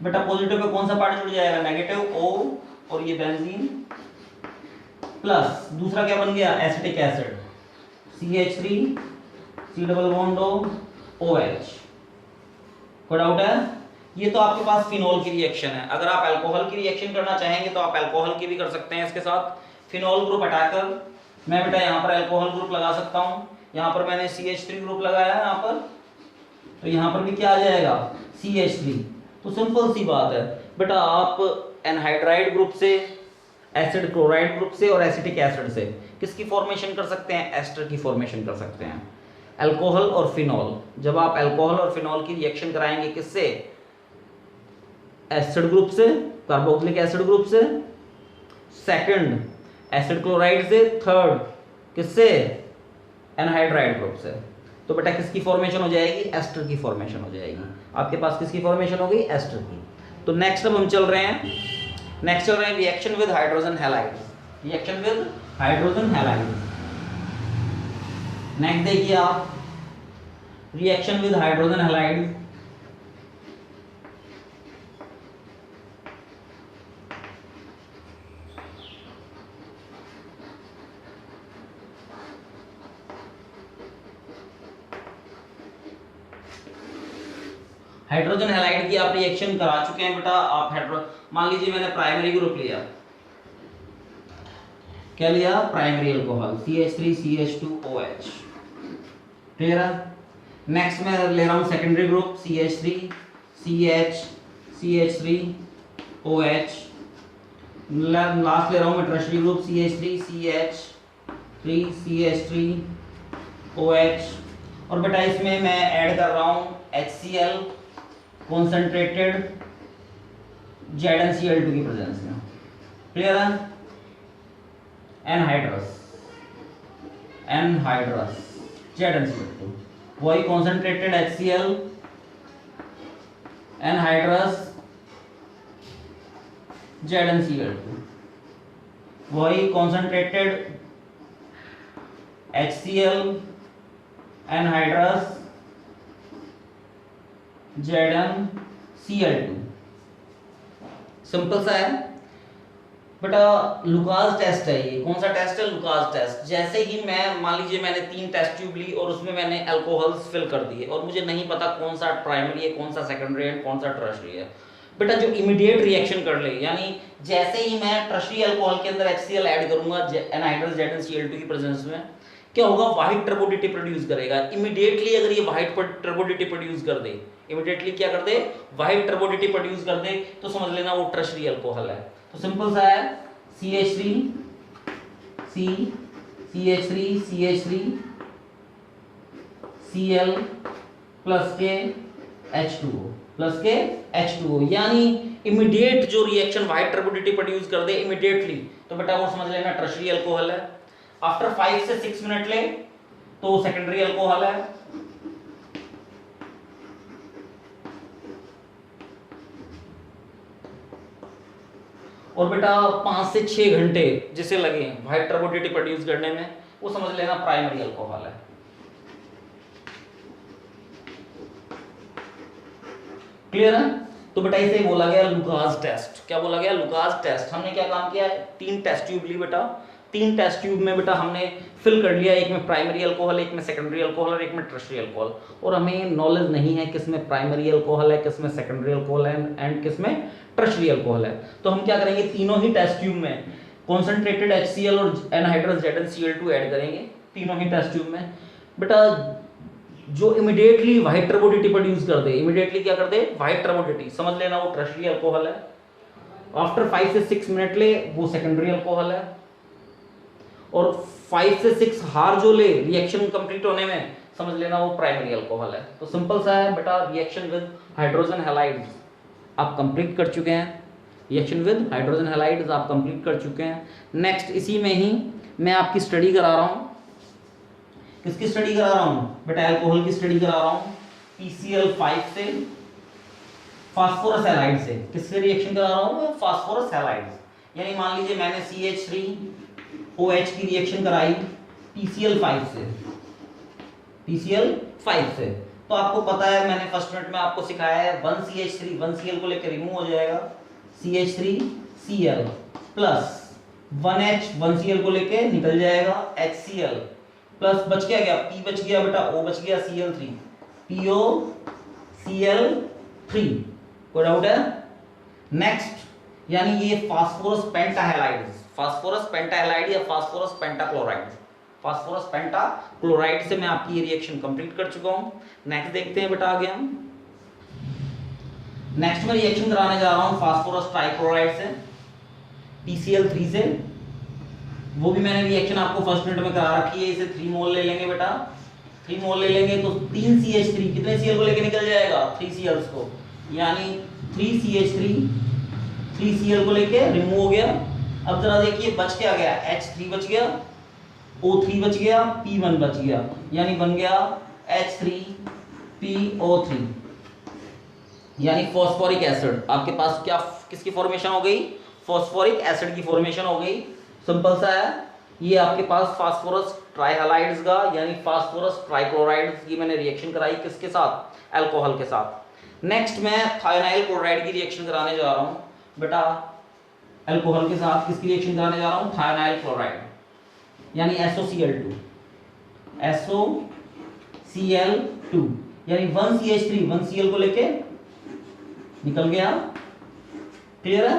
Speaker 1: बेटा positive pay कौन सा part जुड़ जाएगा, नेगेटिव O, और ये बेंजीन, प्लस दूसरा क्या बन गया, acetic acid CH3 C double bond OH। कोई डाउट है, ये तो आपके पास फिनॉल की रिएक्शन है। अगर आप अल्कोहल की रिएक्शन करना चाहेंगे तो आप अल्कोहल की भी कर सकते हैं इसके साथ, फिनॉल ग्रुप हटाकर मैं बेटा यहाँ पर अल्कोहल ग्रुप लगा सकता हूँ। यहाँ पर मैंने CH3 ग्रुप लगाया है यहाँ पर, तो यहाँ पर भी क्या आ जाएगा, CH3। तो सिंपल सी बात है बेटा, आप एनहाइड्राइड ग्रुप से, एसिड क्लोराइड ग्रुप से और एसिटिक एसिड से किसकी फॉर्मेशन कर सकते हैं, एस्टर की फॉर्मेशन कर सकते हैं। अल्कोहल और फिनॉल, जब आप अल्कोहल और फिनॉल की रिएक्शन कराएंगे किससे, एसिड ग्रुप से, कार्बोक्सिलिक एसिड ग्रुप से, सेकंड एसिड क्लोराइड से, थर्ड किससे, एनहाइड्राइड ग्रुप से। तो बेटा किसकी फॉर्मेशन हो जाएगी, एस्टर की फॉर्मेशन हो जाएगी। आपके पास किसकी फॉर्मेशन हो गई, एस्टर की। तो नेक्स्ट अब हम चल रहे हैं, नेक्स्ट चल रहे हैं reaction with hydrogen halides, reaction with hydrogen halides. Next देखिए आप, reaction with hydrogen halides. Hydrogen halide की आप रिएक्शन करा चुके हैं बेटा। आप मान लीजिए मैंने प्राइमरी ग्रुप लिया, क्या लिया, प्राइमरी अल्कोहल CH3CH2OH, क्लियर है। नेक्स्ट मैं ले रहा हूं सेकेंडरी ग्रुप CH3CH3OH। लास्ट ले रहा हूं मैं टर्शियरी ग्रुप CH3CH3OH। और बेटा इसमें मैं ऐड कर रहा हूं HCl कॉन्सेंट्रेटेड ZnCl2 की प्रेजेंस में, क्लियर है। एनहाइड्रस ZnCl2, वही कॉन्सेंट्रेटेड HCl एनहाइड्रस ZnCl2, वही concentrated HCl anhydrous ZnCl2। Simple सा है बेटा। लुकास टेस्ट है ये, कौन सा टेस्ट है, लुकास टेस्ट। जैसे ही मैं मान लीजिए मैंने 3 टेस्ट ट्यूब ली और उसमें मैंने अल्कोहल्स फिल कर दिए और मुझे नहीं पता कौन सा प्राइमरी है, कौन सा सेकेंडरी है, कौन सा टर्शियरी है। बेटा जो इमीडिएट रिएक्शन कर ले, यानी जैसे ही मैं टर्शियरी अल्कोहल के अंदर HCl ऐड करूंगा एनहाइड्रस ZnCl2 की प्रेजेंस में, क्या होगा, व्हाइट टर्बोडिटी प्रोड्यूस करेगा इमीडिएटली। अगर ये व्हाइट टर्बोडिटी प्रोड्यूस कर दे, इमीडिएटली क्या कर दे, व्हाइट टर्बोडिटी प्रोड्यूस कर दे, तो समझ लेना वो टर्शियरी अल्कोहल है। तो सिंपल सा है, CH3CH3Cl प्लस के H2O, यानी इमीडिएट जो रिएक्शन व्हाइट टर्बोडिटी प्रोड्यूस कर दे इमीडिएटली, तो बेटा वो समझ लेना टर्शियरी अल्कोहल है। आफ्टर 5 से 6 मिनट ले तो सेकेंडरी अल्कोहल है। और बेटा 5 से 6 घंटे जिसे लगे व्हाइट टर्बोडिटी प्रोड्यूस करने में, वो समझ लेना प्राइमरी अल्कोहल है। क्लियर है। तो बेटा इसे बोला गया लुकास टेस्ट। क्या बोला गया, लुकास टेस्ट। हमने क्या काम किया है, 3 टेस्ट ट्यूब ली बेटा। 3 टेस्ट ट्यूब में बेटा हमने फिल कर लिया, एक में प्राइमरी अल्कोहल, एक में सेकेंडरी अल्कोहल और एक में टर्शियरी अल्कोहल। और हमें नॉलेज नहीं है किस में प्राइमरी अल्कोहल है, किस में सेकेंडरी अल्कोहल है एंड किस में टर्शियरी अल्कोहल है। तो हम क्या करेंगे, तीनों ही टेस्ट ट्यूब में कॉन्सेंट्रेटेड HCl और एनहाइड्रस ZnCl2 ऐड करेंगे, तीनों ही टेस्ट ट्यूब में। बेटा जो इमीडिएटली व्हाइट टर्बोडिटी प्रोड्यूस कर दे, इमीडिएटली क्या कर दे, व्हाइट टर्बोडिटी, समझ लेना वो टर्शियरी अल्कोहल है। आफ्टर 5 से 6 मिनट ले वो सेकेंडरी अल्कोहल है। और 5 से 6 हार जो ले रिएक्शन कंप्लीट होने में, समझ लेना वो प्राइमरी अल्कोहल है। तो सिंपल सा है बेटा, रिएक्शन विद हाइड्रोजन हैलाइड्स आप कंप्लीट कर चुके हैं। रिएक्शन विद हाइड्रोजन हैलाइड्स आप कंप्लीट कर चुके हैं। नेक्स्ट इसी में ही मैं आपकी स्टडी करा रहा हूं। किसकी स्टडी करा रहा हूं बेटा, अल्कोहल की स्टडी करा रहा हूं। PCl5 से फास्फोरस हैलाइड से किससे रिएक्शन करा रहा हूं, फास्फोरस हैलाइड्स। यानी मान लीजिए मैंने CH3OH की रिएक्शन कराई PCl5 से, PCl5 से। तो आपको पता है, मैंने फर्स्ट मिनट में आपको सिखाया है 1CH3 1Cl को लेकर रिमूव हो जाएगा, CH3Cl प्लस 1H 1Cl को लेके निकल जाएगा, HCl प्लस बच क्या, P बच गया बेटा, O बच गया, Cl3, POCl3। कोई डाउट है। नेक्स्ट यानी ये फास्फोरस पेंटाहैलाइड्स, फास्फोरस पेंटाहैलाइड या फास्फोरस पेंटाक्लोराइड, फास्फोरस पेंटाक्लोराइड से मैं आपकी ये रिएक्शन कंप्लीट कर चुका हूं। नेक्स्ट देखते हैं बेटा आगे हम। नेक्स्ट में रिएक्शन कराने जा रहा हूं फास्फोरस ट्राइक्लोराइड से, PCl3 से। वो भी मैंने रिएक्शन आपको फर्स्ट मिनट में करा रखी है। इसे 3 मोल ले लेंगे बेटा, 3 मोल ले लेंगे तो 3CH3 कितने Cl को लेके निकल जाएगा, 3 Cls को, यानी 3CH3 3Cl को लेके रिमूव हो गया। अब जरा देखिए बच क्या गया, H3 बच गया, O3 बच गया, P1 बच गया, यानी बन गया H3PO3, यानी फॉस्फोरिक एसिड। आपके पास क्या किसकी फॉर्मेशन हो गई, फॉस्फोरिक एसिड की फॉर्मेशन हो गई। सिंपल सा है। ये आपके पास फास्फोरस ट्राइहैलाइड्स का यानी फास्फोरस ट्राइक्लोराइड्स की मैंने रिएक्शन कराई किसके साथ, अल्कोहल के साथ। नेक्स्ट मैं थायोनाइल क्लोराइड की रिएक्शन कराने जा रहा हूं बेटा, अल्कोहल के साथ किसकी रिएक्शन कराने जा रहा हूं, थायोनाइल क्लोराइड यानी SOCl2, SOCl2 यानी 1CH3 1Cl को लेके निकल गया, क्लियर है,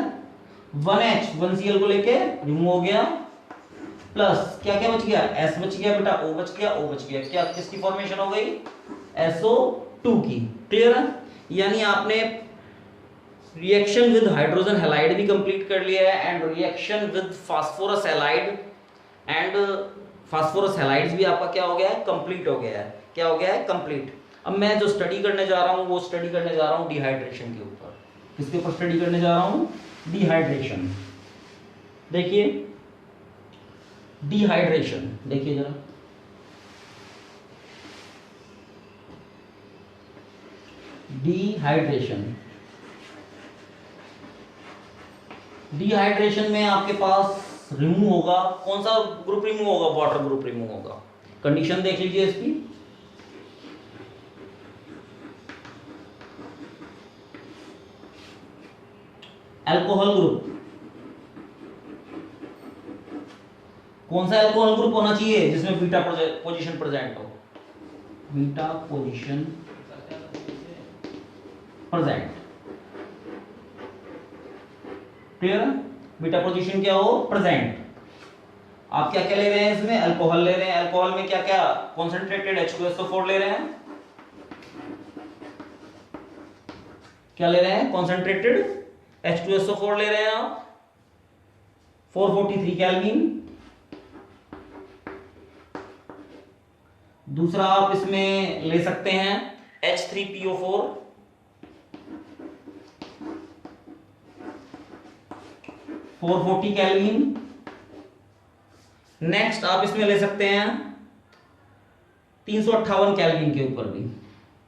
Speaker 1: 1H 1Cl को लेके रिमूव हो गया, प्लस क्या क्या बच गया, S बच गया बेटा, O बच गया, O बच गया, क्या किसकी फॉर्मेशन हो गई, SO2 की, क्लियर है। यानी आपने रिएक्शन विद हाइड्रोजन हैलाइड भी कंप्लीट कर लिया है and reaction with phosphorus halide and phosphorus halides भी आपका क्या हो गया है, कंप्लीट हो गया है। क्या हो गया है, कंप्लीट। अब मैं जो स्टडी करने जा रहा हूं वो स्टडी करने जा रहा हूं डिहाइड्रेशन के ऊपर। किसके ऊपर स्टडी करने जा रहा हूं, डिहाइड्रेशन। देखिए डिहाइड्रेशन, देखिए जरा, डिहाइड्रेशन, डिहाइड्रेशन में आपके पास रिमूव होगा, कौन सा ग्रुप रिमूव होगा, वाटर ग्रुप रिमूव होगा। कंडीशन देख लीजिए इसकी, अल्कोहल ग्रुप, कौन सा अल्कोहल ग्रुप होना चाहिए जिसमें बीटा पोजीशन प्रेजेंट हो, बीटा पोजीशन प्रेजेंट, क्लियर है, बीटा पोजीशन क्या हो, प्रेजेंट। आप क्या क्या ले रहे हैं इसमें, अल्कोहल ले रहे हैं, अल्कोहल में क्या क्या, कॉन्सेंट्रेटेड H2SO4 ले रहे हैं, क्या ले रहे हैं, कॉन्सेंट्रेटेड H2SO4 ले रहे हैं आप, 443 केल्विन। दूसरा आप इसमें ले सकते हैं H3PO4, 440 केल्विन। नेक्स्ट आप इसमें ले सकते हैं 358 केल्विन के ऊपर भी,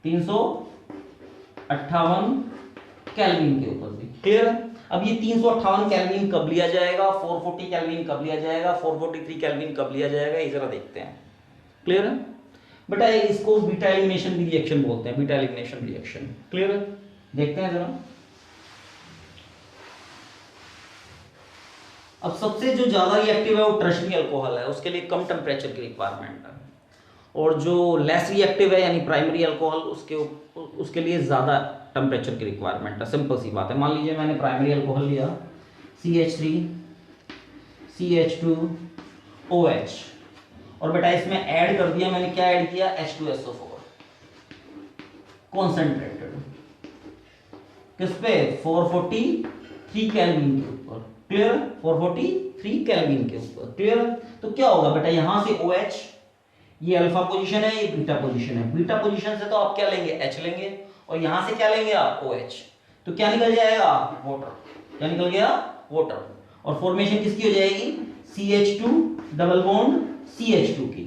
Speaker 1: 358 केल्विन के ऊपर भी, क्लियर है। अब ये 358 केल्विन कब लिया जाएगा, 440 केल्विन कब लिया जाएगा, 443 केल्विन कब लिया जाएगा, ये जरा देखते हैं, क्लियर है बेटा। इसको बीटा एलिमिनेशन रिएक्शन बोलते हैं, बीटा एलिमिनेशन रिएक्शन, क्लियर है। देखते हैं जरा। अब सबसे जो ज्यादा रिएक्टिव है वो टर्शियरी अल्कोहल है, उसके लिए कम टेम्परेचर की रिक्वायरमेंट है, और जो लेस रिएक्टिव है यानी प्राइमरी अल्कोहल उसके लिए ज्यादा टेम्परेचर की रिक्वायरमेंट है। सिंपल सी बात है। मान लीजिए मैंने प्राइमरी अल्कोहल लिया CH3 CH2OH और बेटा इसमें ऐड कर दिया मैंने, क्या ऐड किया, H2SO4 कॉन्सेंट्रेटेड, किस पे, 443 केल्विन के ऊपर, क्लियर, 443 केल्विन के ऊपर, क्लियर। तो क्या होगा बेटा, यहां से OH, ये अल्फा पोजीशन है, ये बीटा पोजीशन है, बीटा पोजीशन से तो आप क्या लेंगे, H लेंगे, और यहां से क्या लेंगे आप, OH। तो क्या निकल जाएगा, वाटर, क्या निकल गया, वाटर। और फॉर्मेशन किसकी हो जाएगी, CH2 डबल बॉन्ड CH2 की।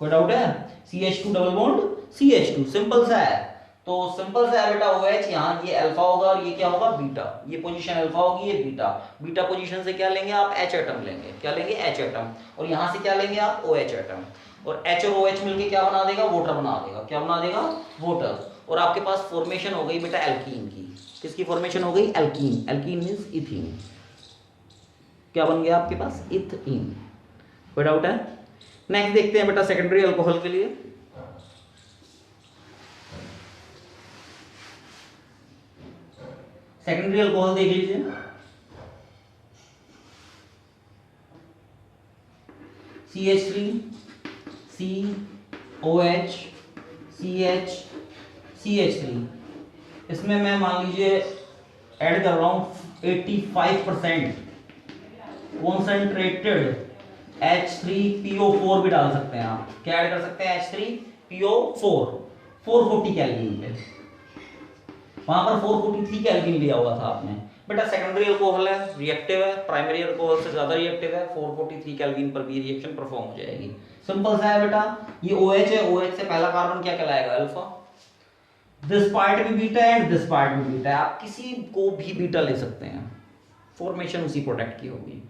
Speaker 1: कोई डाउट है, CH2 double bond CH2, simple सा है। तो सिंपल सा है बेटा, OH यहाँ ये अल्फा होगा और ये क्या होगा, बीटा, ये पोजीशन अल्फा होगी, ये बीटा, बीटा पोजीशन से क्या लेंगे आप, H एटम लेंगे, क्या लेंगे, H एटम, और यहां से क्या लेंगे आप, OH एटम, और H और OH मिलके क्या बना देगा, वाटर बना देगा, क्या बना देगा, वाटर। और आपके पास फॉर्मेशन हो गई बेटा एल्कीन की, किसकी फॉर्मेशन हो गई, एल्कीन, एल्कीन मींस इथीन, क्या बन गया आपके पास, इथीन। कोई डाउट है। नेक्स्ट देखते हैं बेटा सेकेंडरी अल्कोहल के लिए। सेकेंडरी अल्कोहल देख लीजिए, CH3 COH CH CH3, इसमें मैं मान लीजिए ऐड कर रहा हूं 85% कॉन्सेंट्रेटेड H3PO4 भी डाल सकते हैं आप, क्या ऐड कर सकते हैं, H3PO4 440 केल्विन पे, वहां पर 443 केल्विन लिया हुआ था आपने, बेटा सेकेंडरी अल्कोहल है, रिएक्टिव है, प्राइमरी अल्कोहल से ज्यादा रिएक्टिव है, 443 केल्विन पर भी रिएक्शन परफॉर्म हो जाएगी। सिंपल सा है बेटा। ये OH है, OH से पहला कार्बन क्या कहलाएगा? अल्फा। दिस पार्ट भी बीटा है एंड दिस पार्ट भी बीटा है, आप किसी को भी बीटा ले सकते हैं, फॉर्मेशन उसी प्रोडक्ट की होगी,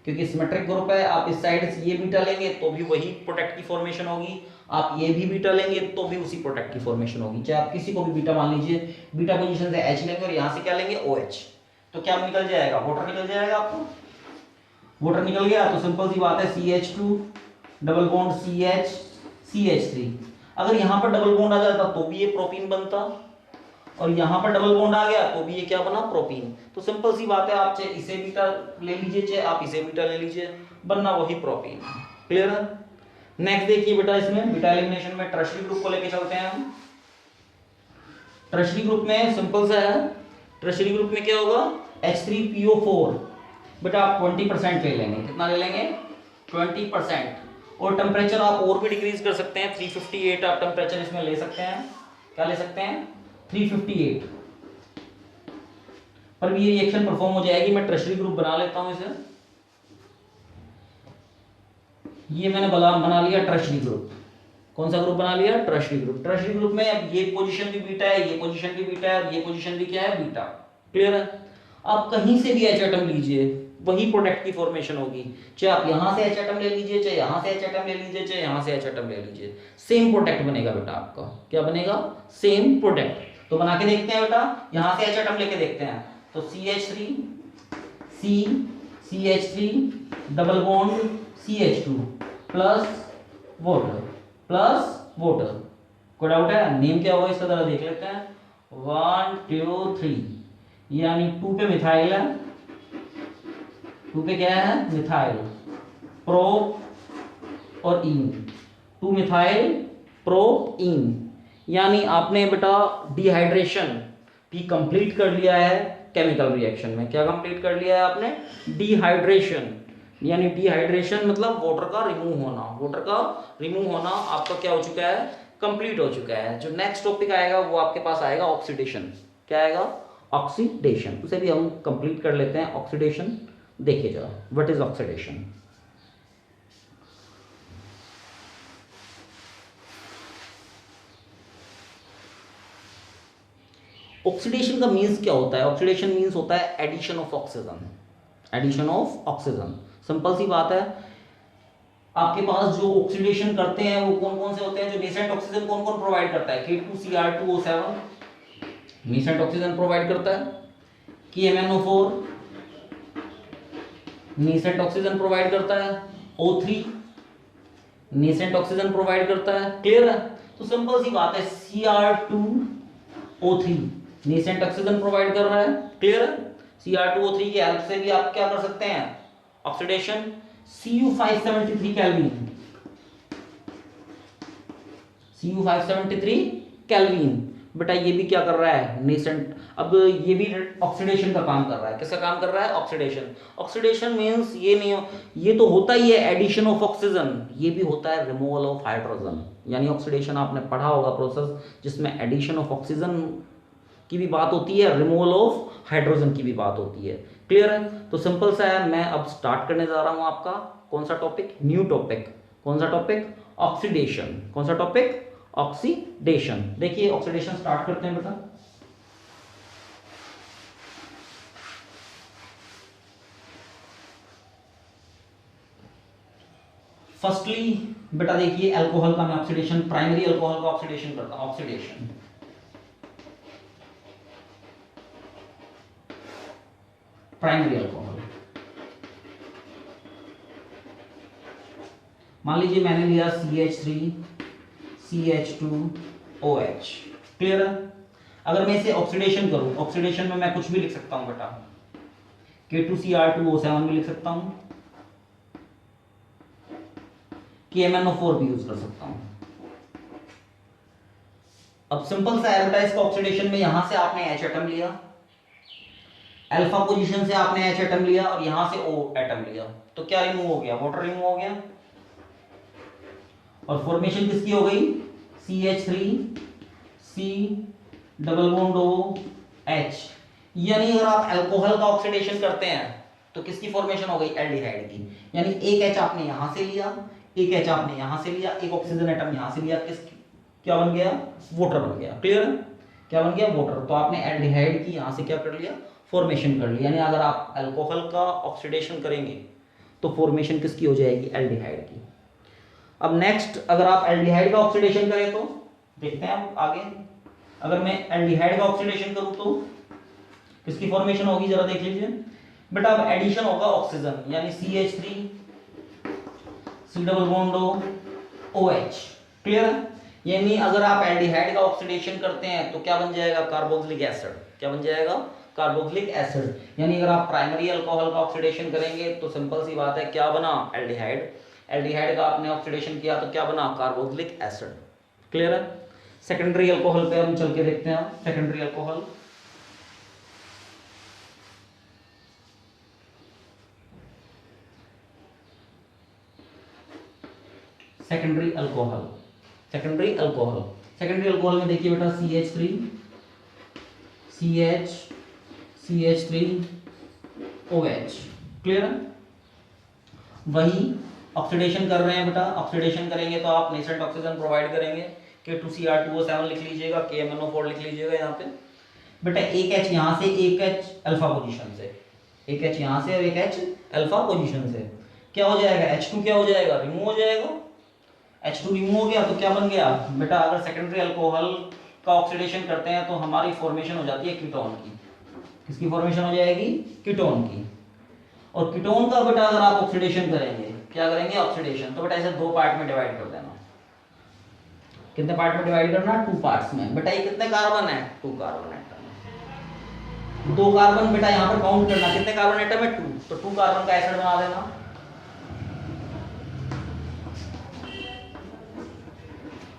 Speaker 1: क्योंकि सिमेट्रिक ग्रुप है। आप इस साइड से ये बीटा लेंगे तो भी वही प्रोडक्ट की फॉर्मेशन होगी, आप ये भी बीटा लेंगे तो भी उसी प्रोडक्ट की फॉर्मेशन होगी। चाहे आप किसी को भी बीटा मान लीजिए, बीटा पोजीशन से H लेंगे और यहां से क्या लेंगे? OH, तो क्या निकल जाएगा? वाटर निकल जाएगा आपको। वाटर निकल गया तो सिंपल सी बात है, CH2 double bond CH CH3। अगर यहां पर डबल बॉन्ड आ जाता तो भी ये प्रोपीन बनता, और यहां पर डबल बॉन्ड आ गया तो भी ये क्या बना? प्रोपीन। तो सिंपल सी बात है, आप चाहे इसे बीटा ले लीजिए, चाहे आप इसे बीटा ले लीजिए, बनना वही प्रोपीन। क्लियर है? नेक्स्ट देखिए बेटा, इसमें बीटा एलिमिनेशन में टर्शरी ग्रुप को लेके चलते हैं हम। टर्शरी ग्रुप में सिंपल सा है, टर्शरी ग्रुप में क्या होगा? H3PO4। बेटा आप 20% ले लेंगे। कितना ले लेंगे? 20%। और टेम्परेचर आप और भी डिक्रीज कर सकते हैं, 358 आप टेम्परेचर इसमें ले सकते हैं। क्या ले सकते हैं? 358 पर भी ये रिएक्शन परफॉर्म हो जाएगी। मैं टर्शरी ग्रुप बना लेता हूं इसे। ये मैंने बना लिया टर्शरी ग्रुप। कौन सा ग्रुप बना लिया? Tertiary group. टर्शरी ग्रुप में अब ये पोजीशन भी बीटा है, ये पोजीशन भी बीटा है, और ये पोजीशन भी क्या है? बीटा। क्लियर है? आप कहीं से भी H एटम लीजिए, वही प्रोडक्ट की फॉर्मेशन होगी। चाहे आप यहां से H एटम ले लीजिए, चाहे यहां से H एटम ले लीजिए, चाहे यहां से H एटम ले लीजिए, सेम प्रोडक्ट बनेगा बेटा आपका। क्या बनेगा? Same product. तो बना के देखते हैं बेटा, यहां से H एटम लेके देखते हैं। तो CH3 C CH3 double bond CH2 plus water. कोई डाउट है? नेम क्या होगा इसका? जरा देख लेते हैं। 1 2 3, यानी 2 पे मिथाइल है, 2 पे क्या है? मिथाइल, प्रो और इन, 2 मिथाइल प्रो इन, यानी आपने बेटा डिहाइड्रेशन भी कंप्लीट कर लिया है केमिकल रिएक्शन में। क्या कंप्लीट कर लिया है आपने? डिहाइड्रेशन। यानी डिहाइड्रेशन मतलब वाटर का रिमूव होना। वाटर का रिमूव होना आपका क्या हो चुका है? कंप्लीट हो चुका है। जो नेक्स्ट टॉपिक आएगा वो आपके पास आएगा ऑक्सीडेशन। क्या आएगा? ऑक्सीडेशन। उसे भी हम कंप्लीट कर लेते हैं। ऑक्सीडेशन देखिए जरा, व्हाट इज ऑक्सीडेशन? ऑक्सीडेशन का मीन्स क्या होता है? ऑक्सीडेशन मीन्स होता है addition of oxygen. Addition of oxygen, simple सी बात है। आपके पास जो ऑक्सीडेशन करते हैं वो कौन कौन से होते हैं? जो नेसेंट ऑक्सीजन कौन कौन प्रोवाइड करता है? K2Cr2O7 नेसेंट ऑक्सीजन प्रोवाइड करता है। KMnO4 नेसेंट ऑक्सीजन प्रोवाइड करता है। O3 नेसेंट ऑक्सीजन प्रोवाइड करता है। क्लियर है? तो सिंपल सी बात है, Cr2O3 नेसेंट ऑक्सीजन प्रोवाइड कर रहा है। क्लियर है? Cr2O3 की हेल्प से भी आप क्या कर सकते हैं? Oxidation. Cu573 kelvin, Cu573 kelvin, बेटा ये भी क्या कर रहा है? नेसेंट। अब ये भी ऑक्सीडेशन का काम कर रहा है। किसका काम कर रहा है? ऑक्सीडेशन। ऑक्सीडेशन मींस ये नहीं हो, ये तो होता ही है एडिशन ऑफ ऑक्सीजन, ये भी होता है रिमूवल ऑफ हाइड्रोजन। यानी ऑक्सीडेशन आपने पढ़ा होगा प्रोसेस, जिसमें एडिशन ऑफ ऑक्सीजन की भी बात होती है, रिमूवल ऑफ हाइड्रोजन की भी बात होती है। क्लियर है? तो सिंपल सा है। मैं अब स्टार्ट करने जा रहा हूं आपका कौन सा टॉपिक? New topic. कौन सा टॉपिक? ऑक्सीडेशन। कौन सा टॉपिक? ऑक्सीडेशन। देखिए ऑक्सीडेशन स्टार्ट करते हैं बेटा। फर्स्टली बेटा देखिए, अल्कोहल का मैं ऑक्सीडेशन, प्राइमरी अल्कोहल का ऑक्सीडेशन करता हूं। Oxidation, primary alcohol. मान लीजिए मैंने लिया CH3 CH2OH। क्लियर है? अगर मैं इसे ऑक्सीडेशन करूं, ऑक्सीडेशन में मैं कुछ भी लिख सकता हूं बेटा, K2Cr2O7 भी लिख सकता हूं, KMnO4 भी यूज कर सकता हूं। अब सिंपल सा है बेटा, इसका ऑक्सीडेशन में यहां से आपने H एटम लिया, अल्फा पोजीशन से आपने H एटम लिया और यहां से O एटम लिया, तो क्या रिमूव हो गया? वाटर रिमूव हो गया। और फॉर्मेशन किसकी हो गई? CH3 C double bond OH, यानी अगर आप अल्कोहल का ऑक्सीडेशन करते हैं तो किसकी फॉर्मेशन हो गई, एल्डिहाइड की। यानी एक H आपने यहां से लिया, एक H आपने यहां से लिया, एक ऑक्सीजन एटम यहां से लिया, किस क्या बन गया, वाटर बन गया। क्लियर है, क्या बन गया, वाटर। तो आपने एल्डिहाइड की यहां से क्या कर लिया, फॉर्मेशन कर लिया। यानी अगर आप अल्कोहल का ऑक्सीडेशन करेंगे तो फॉर्मेशन किसकी हो जाएगी, एल्डिहाइड की। अब नेक्स्ट अगर आप एल्डिहाइड का ऑक्सीडेशन करें तो देखते हैं हम आगे। अगर मैं एल्डिहाइड का ऑक्सीडेशन करूं तो किसकी फॉर्मेशन होगी, जरा देख लीजिए बेटा। अब एडिशन होगा ऑक्सीजन, यानी CH3 C double bond OH। Clear है, यानी अगर आप एल्डिहाइड का ऑक्सीडेशन करते हैं तो क्या बन जाएगा, कार्बोक्सिलिक एसिड। क्या बन जाएगा, कार्बोक्सिलिक एसिड। यानी अगर आप प्राइमरी अल्कोहल का ऑक्सीडेशन करेंगे तो सिंपल सी बात है, क्या बना, एल्डिहाइड। एल्डिहाइड का आपने ऑक्सीडेशन किया तो क्या बना, कार्बोक्सिलिक एसिड। क्लियर है। सेकेंडरी अल्कोहल पे हम चल के देखते हैं। Secondary alcohol, secondary alcohol, secondary alcohol, secondary alcohol में देखिए बेटा CH3 CH3 OH। क्लियर है, वही ऑक्सीडेशन कर रहे हैं बेटा। ऑक्सीडेशन करेंगे तो आप नेसेंट ऑक्सीजन प्रोवाइड करेंगे, K2Cr2O7 लिख लीजिएगा, KMnO4 लिख लीजिएगा यहाँ पे बेटा। एक H यहाँ से, एक H अल्फा पोजीशन से, एक H यहाँ से और एक H अल्फा पोजीशन से, क्या हो जाएगा, H2 क्या हो जाएगा, रिमूव हो जाएगा। H2 रिमूव हो गया तो क्या बन गया बेटा, अगर सेकेंडरी अल्कोहल का ऑक्सीडेशन करते हैं तो हमारी फॉर्मेशन हो जाती है कीटोन की। किसकी फॉर्मेशन हो जाएगी, कीटोन की। और कीटोन का बेटा अगर आप ऑक्सीडेशन करेंगे, क्या करेंगे, ऑक्सीडेशन, तो बेटा इसे दो पार्ट में डिवाइड कर देना। कितने पार्ट में डिवाइड करना, 2 पार्ट्स में। बेटा ये कितने कार्बन है, 2 कार्बन एटम। 2 कार्बन बेटा यहाँ पर काउंट करना, कितने कार्बन एटम है, 2। तो 2 कार्बन का एसिड बना देना।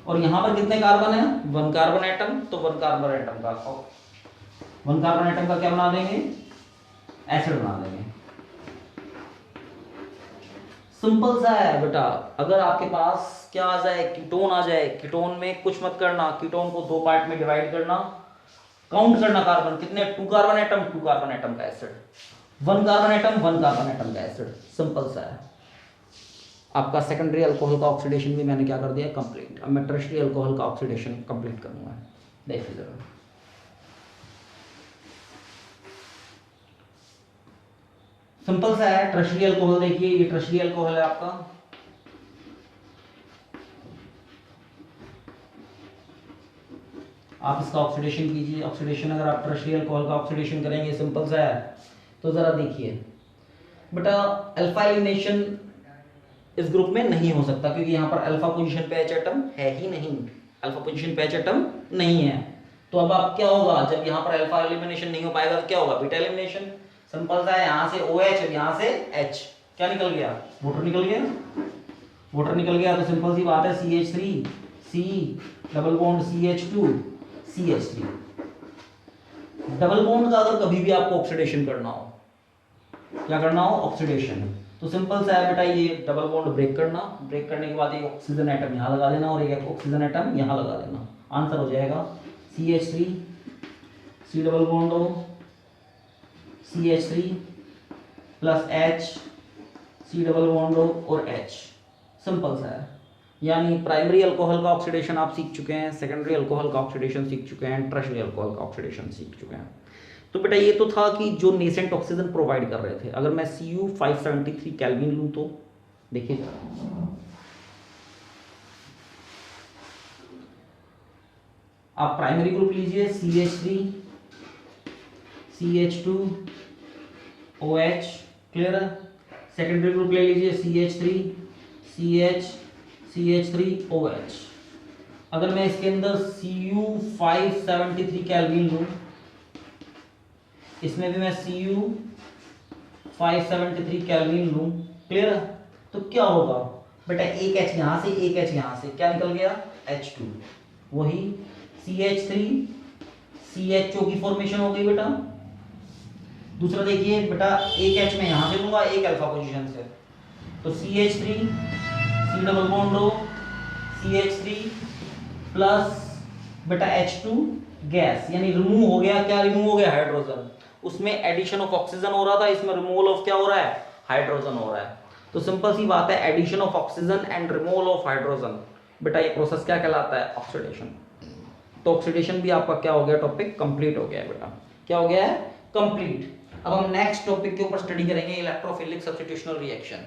Speaker 1: और यहाँ पर कितने कार्बन है, 1 कार्बन एटम। तो 1 कार्बन एटम का, 1 कार्बन एटम का क्या बना देंगे, एसिड बना देंगे। सिंपल सा है बेटा। अगर आपके पास क्या आ जाए, कीटोन आ जाए, कीटोन में कुछ मत करना, कीटोन को 2 पार्ट में डिवाइड करना, काउंट करना कार्बन कितने, 2 कार्बन एटम, 2 कार्बन एटम का acid, 1 carbon atom, 1 carbon atom का एसिड। सिंपल सा है। आपका सेकेंडरी अल्कोहल का ऑक्सीडेशन भी मैंने क्या कर दिया, कंप्लीट। अब मैं टर्शियरी अल्कोहल का ऑक्सीडेशन कंप्लीट करूंगा, देखिए जरा। सिंपल सा है, टर्शियरी अल्कोहल देखिए, ये टर्शियरी अल्कोहल है आपका। आप इसका ऑक्सीडेशन कीजिए। ऑक्सीडेशन अगर आप टर्शियरी अल्कोहल का ऑक्सीडेशन करेंगे, सिंपल सा है। तो जरा देखिए बेटा, अल्फा एलिमिनेशन इस ग्रुप में नहीं हो सकता क्योंकि यहाँ पर अल्फा पोजीशन पे H एटम है ही नहीं, अल्फा पोजीशन पे H एटम नहीं है। तो अब आप क्या होगा, जब यहाँ पर अल्फा एलिमिनेशन नहीं हो पाएगा तो क्या होगा, बीटा एलिमिनेशन। सिंपल सा है, यहाँ से OH और यहाँ से H, क्या निकल गया, वाटर निकल गया। वाटर निकल गया तो सिंपल सी बात है, CH3 C double bond CH2 CH3। Double bond का अगर कभी भी आपको ऑक्सीडेशन करना हो, क्या करना हो, ऑक्सीडेशन, तो सिंपल सा है बेटा, ये डबल बॉन्ड ब्रेक करना। ब्रेक करने के बाद एक ऑक्सीजन एटम यहाँ लगा देना और एक ऑक्सीजन एटम यहाँ लगा देना। आंसर हो जाएगा CH3 C double bond CH3 plus H C double bond और H। सिंपल सा है। यानी प्राइमरी अल्कोहल का ऑक्सीडेशन आप सीख चुके हैं, सेकेंडरी अल्कोहल का ऑक्सीडेशन सीख चुके हैं, टर्शियरी अल्कोहल का ऑक्सीडेशन सीख चुके हैं। तो बेटा ये तो था कि जो नेसेंट ऑक्सीजन प्रोवाइड कर रहे थे। अगर मैं Cu 573 केल्विन लूं तो देखिए, आप प्राइमरी ग्रुप लीजिए CH3 CH2 OH, क्लियर है। सेकेंडरी ग्रुप ले लीजिए CH3 CH CH3 OH। अगर मैं इसके अंदर Cu 573 केल्विन लूं, इसमें भी मैं Cu 573 केल्विन लूं, क्लियर है, तो क्या होगा बेटा, एक H यहां से, एक H यहां से, क्या निकल गया, H2। वही CH3 CHO की फॉर्मेशन हो गई बेटा। दूसरा देखिए बेटा, एक H मैं यहां से लूंगा, एक अल्फा पोजीशन से, तो CH3 C double bond CH3 plus बेटा H2 गैस, यानी रिमूव हो गया, क्या रिमूव हो गया, हाइड्रोजन। उसमें एडिशन ऑफ ऑक्सीजन हो रहा था, इसमें रिमूवल ऑफ क्या हो रहा है, हाइड्रोजन हो रहा है। तो सिंपल सी बात है, addition of oxygen and removal of hydrogen, बेटा ये प्रोसेस क्या कहलाता है, ऑक्सीडेशन। तो ऑक्सीडेशन भी आपका क्या हो गया, टॉपिक कंप्लीट हो गया है बेटा, क्या हो गया है, कंप्लीट। अब हम नेक्स्ट टॉपिक के ऊपर स्टडी करेंगे, इलेक्ट्रोफिलिक सब्स्टिट्यूशनल रिएक्शन।